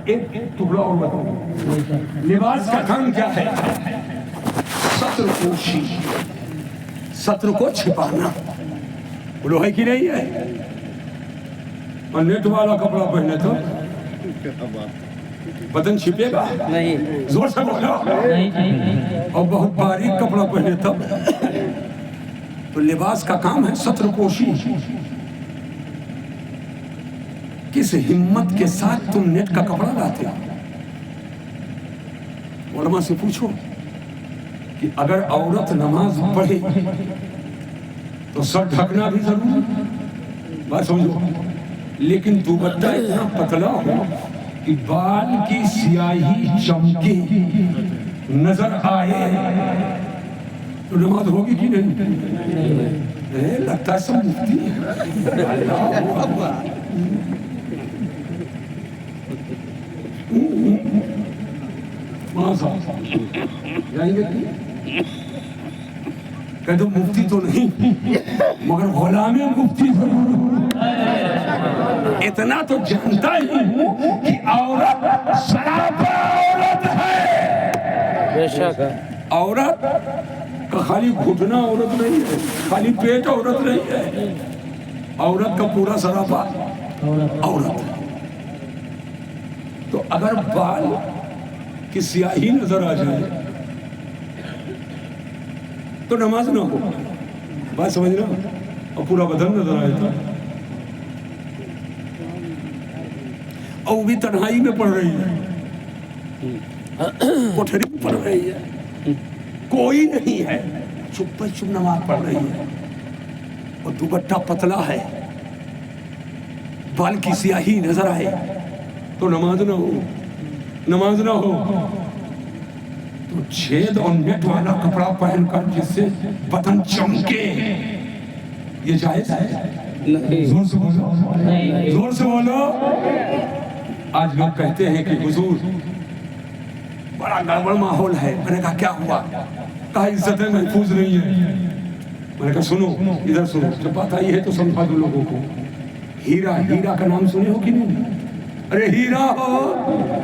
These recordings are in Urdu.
ایک ٹکڑا اور بتاؤں، لباس کا کام کیا ہے؟ ستر پوشی، ستر کو چھپانا، بولو ہے کہ نہیں ہے؟ اور نیٹ والا کپڑا پہنے تو بدن چھپے گا نہیں، زور سے بولو، اور بہت باریک کپڑا پہنے تب تو لباس کا کام ہے ستر پوشی۔ کس ہمت کے ساتھ تم نیٹ کا کپڑا لاتے ہو؟ علماء سے پوچھو کہ اگر عورت نماز پڑھے تو سر ڈھکنا بھی ضروری ہے، بات سمجھو، لیکن دوپٹہ اتنا پتلا ہو کہ بال کی سیاہی چمکے نظر آئے تو نماز ہوگی کہ نہیں؟ لگتا ہے سب مفتی ہے۔ کہ تو مفتی تو نہیں مگر غلام مفتی ضرور، اتنا تو جانتا ہی ہوں کہ عورت سراپا عورت ہے۔ بے شک عورت کا خالی گھٹنا عورت نہیں ہے، خالی پیٹ عورت نہیں ہے، عورت کا پورا سراپا عورت ہے۔ تو اگر بال کی سیاہی نظر آ جائے تو نماز نہ ہو، بات سمجھ رہا، اور پورا بدن نظر آئے تو، اور وہ بھی تنہائی میں پڑھ رہی ہے، کوٹھری میں پڑھ رہی ہے، کوئی نہیں ہے، چپ چپ نماز پڑھ رہی ہے، اور دوپٹہ پتلا ہے، بال کی سیاہی نظر آئے تو نماز نہ ہو، نماز نہ ہو۔ تو چھید اور نیٹ والا کپڑا پہن کر جس سے بدن چمکے، یہ جائز ہے؟ زور سے بولو، زور سے بولو۔ آج لوگ کہتے ہیں کہ حضور بڑا گڑبڑ ماحول ہے، میں نے کہا کیا ہوا؟ کہا عزتیں محفوظ نہیں ہے۔ میں نے کہا سنو، ادھر سنو، جب بات آئی ہے تو سمجھا دو لوگوں کو۔ ہیرا، ہیرا کا نام سنے ہو کہ نہیں؟ ارے ہیرا ہو،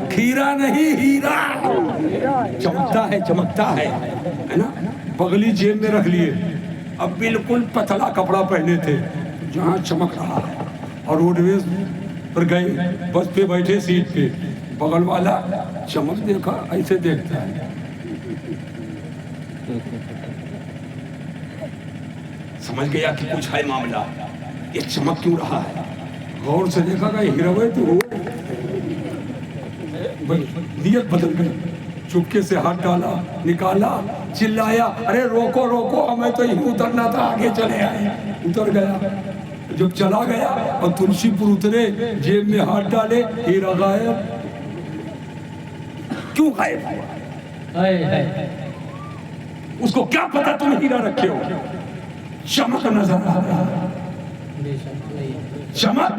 کھیرا نہیں، ہیرا چمکتا ہے، چمکتا ہے نا؟ بغلی جیب میں رکھ لیے، اب بالکل پتلا کپڑا پہنے تھے، جہاں چمک رہا ہے، اور روڈ ویز پر گئے، بس پہ بیٹھے سیٹ پہ، بغل والا چمک دیکھا، ایسے دیکھتا ہے، سمجھ گیا کہ کچھ ہے معاملہ، یہ چمک کیوں رہا ہے؟ غور سے دیکھا کہ ہیروے تو ہو، نیت بدل گئی، چپکے سے ہاتھ ڈالا، نکالا، چلایا، ارے روکو روکو، ہمیں تو یوں اترنا تھا، آگے چلے آئے، اتر گیا۔ جب چلا گیا اور تلسی پور اترے، جیب میں ہاتھ ڈالے، ہیرا غائب۔ کیوں غائب ہوا؟ اس کو کیا پتا تم ہیرا رکھے ہو؟ چمک نظر آ گئی، چمک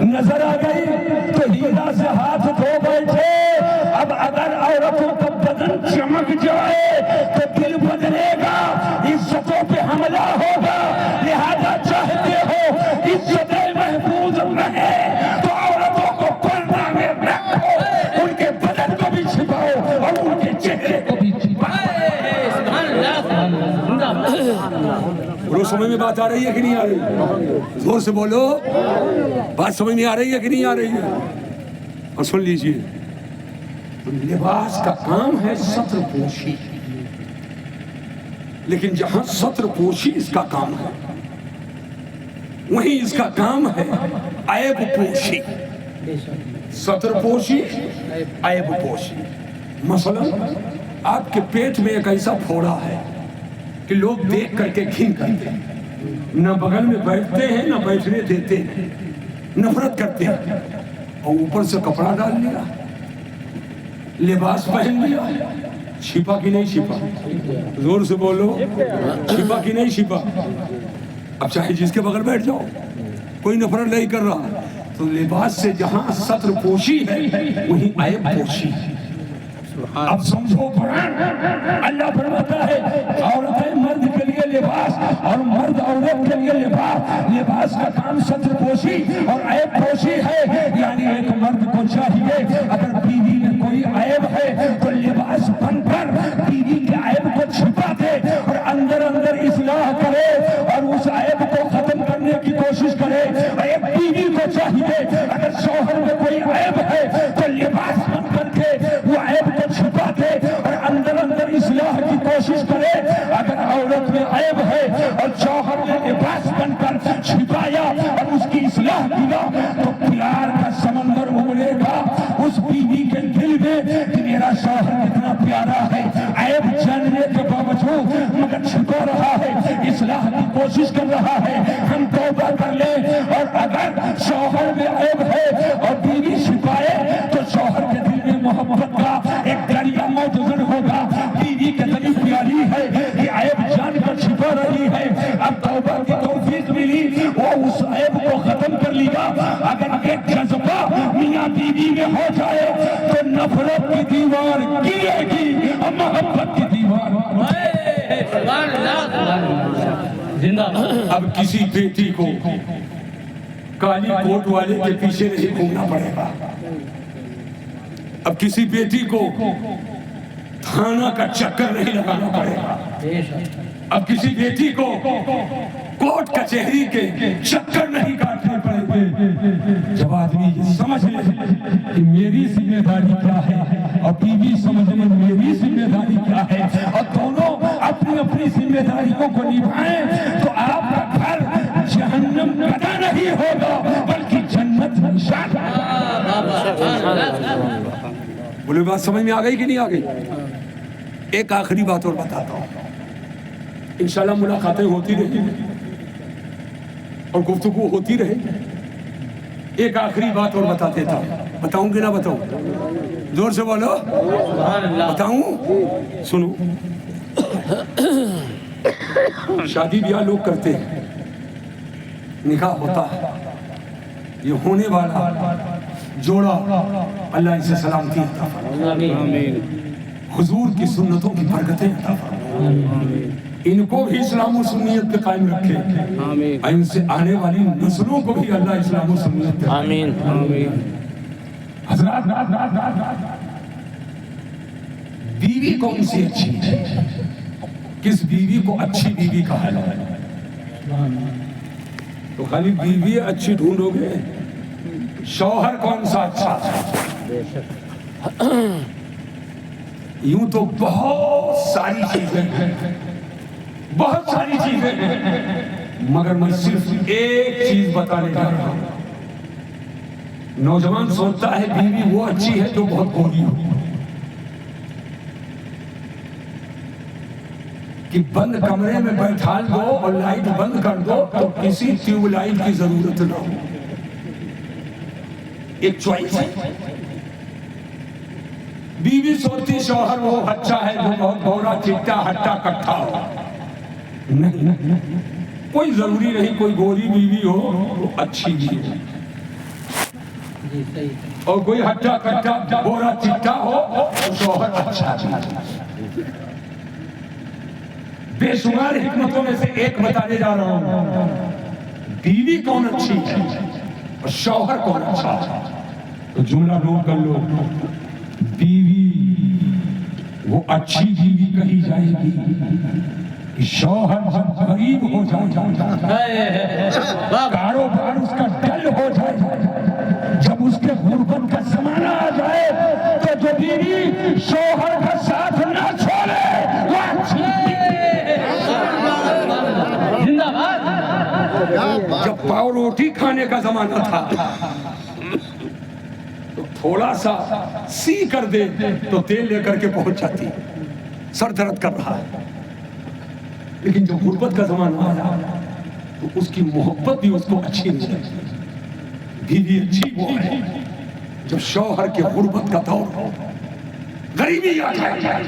نظر آ گئی تو ہیرا سے ہاتھ دھو بیٹھے۔ اب اگر عورتوں کا بدن چمک جائے تو دل بدلے گا، عزتوں پہ حملہ ہوگا، لہذا چاہتے ہو عزتیں محفوظ رہے تو عورتوں کو پردہ میں رکھو، ان کے بدن کو بھی چھپاؤ اور ان کے چہرے کو بھی چھپاؤ۔ بولو، سمجھ میں بات آ رہی ہے کہ نہیں آ رہی؟ زور سے بولو، بات سمجھ میں آ رہی ہے کہ نہیں آ رہی ہے؟ اور سن لیجئے، لباس کا کام ہے ستر پوشی، لیکن جہاں ستر پوشی اس کا کام ہے، وہیں اس کا کام ہے عیب پوشی۔ ستر پوشی، عیب پوشی۔ مثلا آپ کے پیٹ میں ایک ایسا پھوڑا ہے کہ لوگ دیکھ کر کے گھن کرتے ہیں، نہ بغل میں بیٹھتے ہیں نہ بیٹھنے دیتے ہیں، نفرت کرتے ہیں، اور اوپر سے کپڑا ڈال لیا، لباس پہن لیا، چھپا کہ نہیں چھپا؟ زور سے بولو، چھپا کہ نہیں چھپا؟ اب چاہے جس کے بغل بیٹھ جاؤ، کوئی نفرت نہیں کر رہا۔ تو لباس سے جہاں ستر پوشی ہے وہیں عیب پوشی ہے۔ اب سمجھو قرآن، اللہ فرماتا ہے عورتیں مرد کے لیے لباس اور مرد عورت کے لیے لباس۔ لباس کا کام ستر پوشی اور عیب پوشی ہے، یعنی ایک مرد کو چاہیے شوہر کتنا پیارا ہے، عیب جاننے کے باوجود مگر چھپا رہا ہے، اصلاح کی کوشش کر رہا ہے۔ ہم توبہ کر لیں، اور اگر شوہر میں عیب ہے اور بیوی چھپائے تو شوہر کے دل میں محبت کا ایک دریا موجود ہوگا۔ بیوی کتنی پیاری ہے، یہ عیب جان کر چھپا رہی ہے، اب توبہ کی توفیق ملی، وہ اس عیب کو ختم کر لیا۔ اگر ایک جذبہ میاں بیوی میں ہو جائے تو نفرت کی دیوار گرے گی اور محبت کی دیوار۔ اب کسی بیٹی کو کالی کوٹ والے کے پیچھے نہیں گھومنا پڑے گا، اب کسی بیٹی کو تھانہ کا چکر نہیں لگانا پڑے گا، اب کسی بیٹی کو کوٹ کچہری کے چکر نہیں کاٹنے پڑے گے۔ جب آدمی یہ سمجھ لے کہ میری ذمہ داری کیا ہے اور بیوی سمجھ لے میری ذمہ داری کیا ہے، اور دونوں اپنی اپنی ذمہ داریوں کو نبھائیں تو آپ کا گھر جہنم قدا نہیں ہوگا بلکہ جنت نشان۔ بولے بات سمجھ میں آ گئی کہ نہیں آ گئی؟ ایک آخری بات اور بتاتا ہوں، انشاءاللہ ملاقاتیں ہوتی رہی اور گفتگو ہوتی رہے۔ ایک آخری بات اور بتا دیتا ہوں، بتاؤں کہ نہ بتاؤں؟ زور سے بولو، بتاؤں؟ سنو، شادی بیاہ لوگ کرتے ہیں، نکاح ہوتا ہے، یہ ہونے والا جوڑا اللہ اسے سلامتی عطا فرمائے، حضور کی سنتوں کی برکتیں عطا فرمائے، ان کو بھی اسلام و سنیت پہ قائم رکھے، ان سے آنے والی نسلوں کو بھی اللہ اسلام و سنیت پہ قائم رکھے۔ حضرات، بیوی کون سی اچھی ہے؟ کس بیوی کو اچھی بیوی کہا ہے؟ تو خالی بیوی اچھی ڈھونڈو گے، شوہر کون سا اچھا ہے؟ یوں تو بہت ساری چیزیں ہیں، بہت ساری چیزیں ہیں، مگر میں صرف ایک چیز بتانے جا رہا ہوں۔ نوجوان سوچتا ہے بیوی وہ اچھی ہے جو بہت گوری ہو، کہ بند کمرے میں بیٹھال دو اور لائٹ بند کر دو تو کسی ٹیوب لائٹ کی ضرورت نہ ہو۔ ایک چوائس ہے۔ بیوی سوچتی شوہر وہ اچھا ہے جو بہت گورا چٹا ہٹا کٹھا ہو، نہیں، کوئی ضروری نہیں کوئی گوری بیوی ہو تو اچھی بیوی ہو، اور کوئی ہٹا کٹھا گورا چٹا ہو تو شوہر اچھا ہے۔ بے شمار حکمتوں میں سے ایک بتانے جا رہا ہوں، بیوی کون اچھی ہے اور شوہر کون اچھا ہے۔ تو جملہ نوٹ کر لو، بیوی وہ اچھی بیوی کہی جائے گی کہ شوہر جب غریب ہو جائے، کاروبار اس کا ڈل ہو جائے، جب اس کے غربت کا زمانہ آ جائے تو جو بیوی شوہر کا ساتھ نہ چھوڑے وہ اچھی زندہ باد۔ جب پاؤ روٹی کھانے کا زمانہ تھا تو تھوڑا سا سی کر دے تو تیل لے کر کے پہنچ جاتی، سر درد کر رہا ہے، لیکن جب غربت کا زمانہ آیا تو اس کی محبت بھی اس کو اچھی نہیں لگی۔ بیوی اچھی وہ ہے جب شوہر کے غربت کا دور ہو، غریبی آ جائے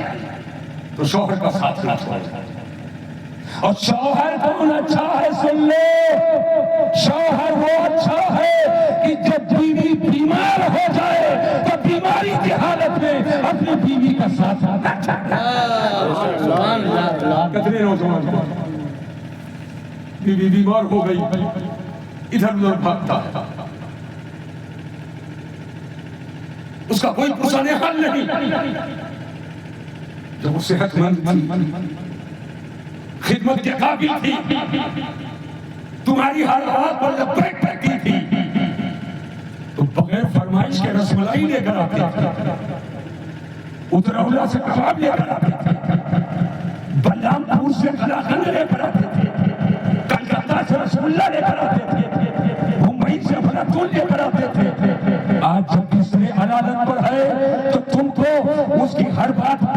تو شوہر کا ساتھ نہ چھوڑے۔ اور شوہر کون اچھا ہے سن لو، شوہر وہ اچھا ہے کہ جب بیوی بیمار ہو جائے تو بیماری کی حالت میں اپنی بیوی کا ساتھ نہ چھوڑے۔ کتنے نوجوان بیوی بیمار ہو گئی ادھر ادھر بھاگتا ہے، اس کا کوئی پرسان حل نہیں۔ جب وہ صحت مند تھی، خدمت کے قابل تھی، تمہاری ہر بات پر لبیک کہتی تھی، تو بغیر فرمائش کے رس ملائی لے کر آتے تھے، اترولہ سے کباب لے کر آتے تھے، بلرام پور سے قلاقند لے کر آتے تھے، کلکتہ سے رس ملا لے کر آتے تھے، ممبئی سے افلاطون لے کر آتے تھے۔ آج جب تیسرے عدالت پر ہے تو تم کو اس کی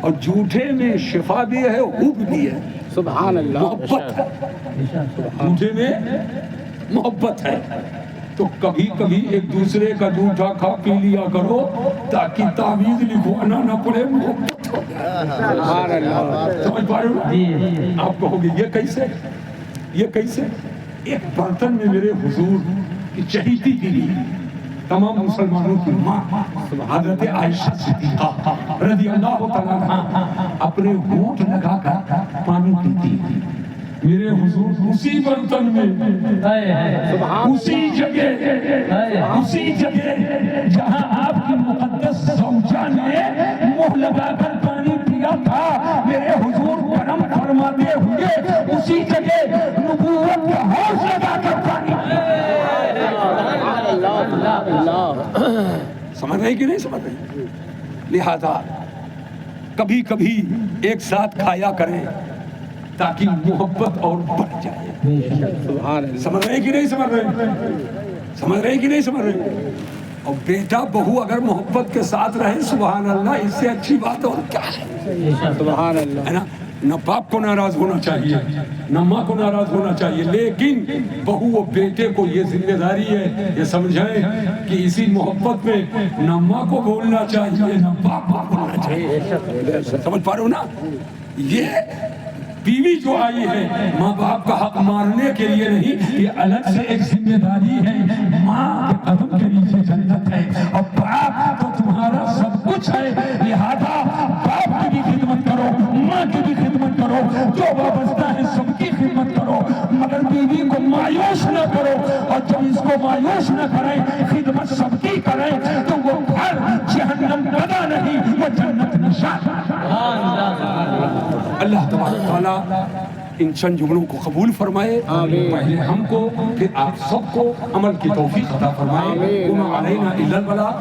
اور جھوٹے میں شفا بھی ہے، حب بھی ہے، سبحان اللہ، محبت ہے، جھوٹے میں محبت ہے۔ تو کبھی کبھی ایک دوسرے کا جھوٹا کھا پی لیا کرو تاکہ تعویذ لکھوانا نہ پڑے، محبت ہو جائے۔ سبحان اللہ، سمجھ پا رہے ہو؟ آپ کہو گے یہ کیسے، یہ کیسے؟ ایک برتن میں میرے حضور کی چہیتی بیوی، تمام مسلمانوں کی ماں حضرت عائشہ صدیقہ رضی اللہ تعالیٰ عنہا اپنے ہونٹ لگا کر پانی پیتی تھی۔ میرے حضور اسی برتن میں، اسی جگہ جہاں آپ کی مقدس زوجہ نے منہ لگا کر پانی پیا تھا، میرے حضور کرم فرماتے ہوئے اسی جگہ نبوت کا ہوش لگا کر پانی سمجھ رہے کہ نہیں سمجھ رہے؟ لہذا کبھی کبھی ایک ساتھ کھایا کریں تاکہ محبت اور بڑھ جائے۔ سمجھ رہے کہ نہیں سمجھ رہے؟ سمجھ رہے کہ نہیں سمجھ رہے؟ اور بیٹا بہو اگر محبت کے ساتھ رہے، سبحان اللہ، اس سے اچھی بات اور کیا ہے؟ سبحان اللہ، ہے نا؟ نہ باپ کو ناراض ہونا چاہیے، نہ ماں کو ناراض ہونا چاہیے، لیکن بہو و بیٹے کو یہ ذمہ داری ہے، یہ سمجھائیں کہ اسی محبت میں نہ ماں کو بولنا چاہیے نہ باپ کو بولنا چاہیے۔ سمجھ پا رہے ہو نا؟ یہ بیوی جو آئی ہے ماں باپ کا حق مارنے کے لیے نہیں، یہ الگ سے ایک ذمہ داری ہے۔ ماں کے قدم کے نیچے جنت ہے اور باپ تو تمہارا سب کچھ ہے، لہذا باپ کی بھی خدمت کرو، ماں کی بھی خدمت کرو، جو وابستہ ہے سب کی خدمت کرو، مگر بیوی کو مایوس نہ کرو، اور جب اس کو مایوس نہ کریں، خدمت سب کی کریں تو وہ گھر جہنم بنا نہیں، وہ جنت نشان۔ اللہ تبارک تعالیٰ ان چند جملوں کو قبول فرمائے، پہلے ہم کو پھر آپ سب کو عمل کی توفیق عطا فرمائے۔ وما علینا الا البلاغ۔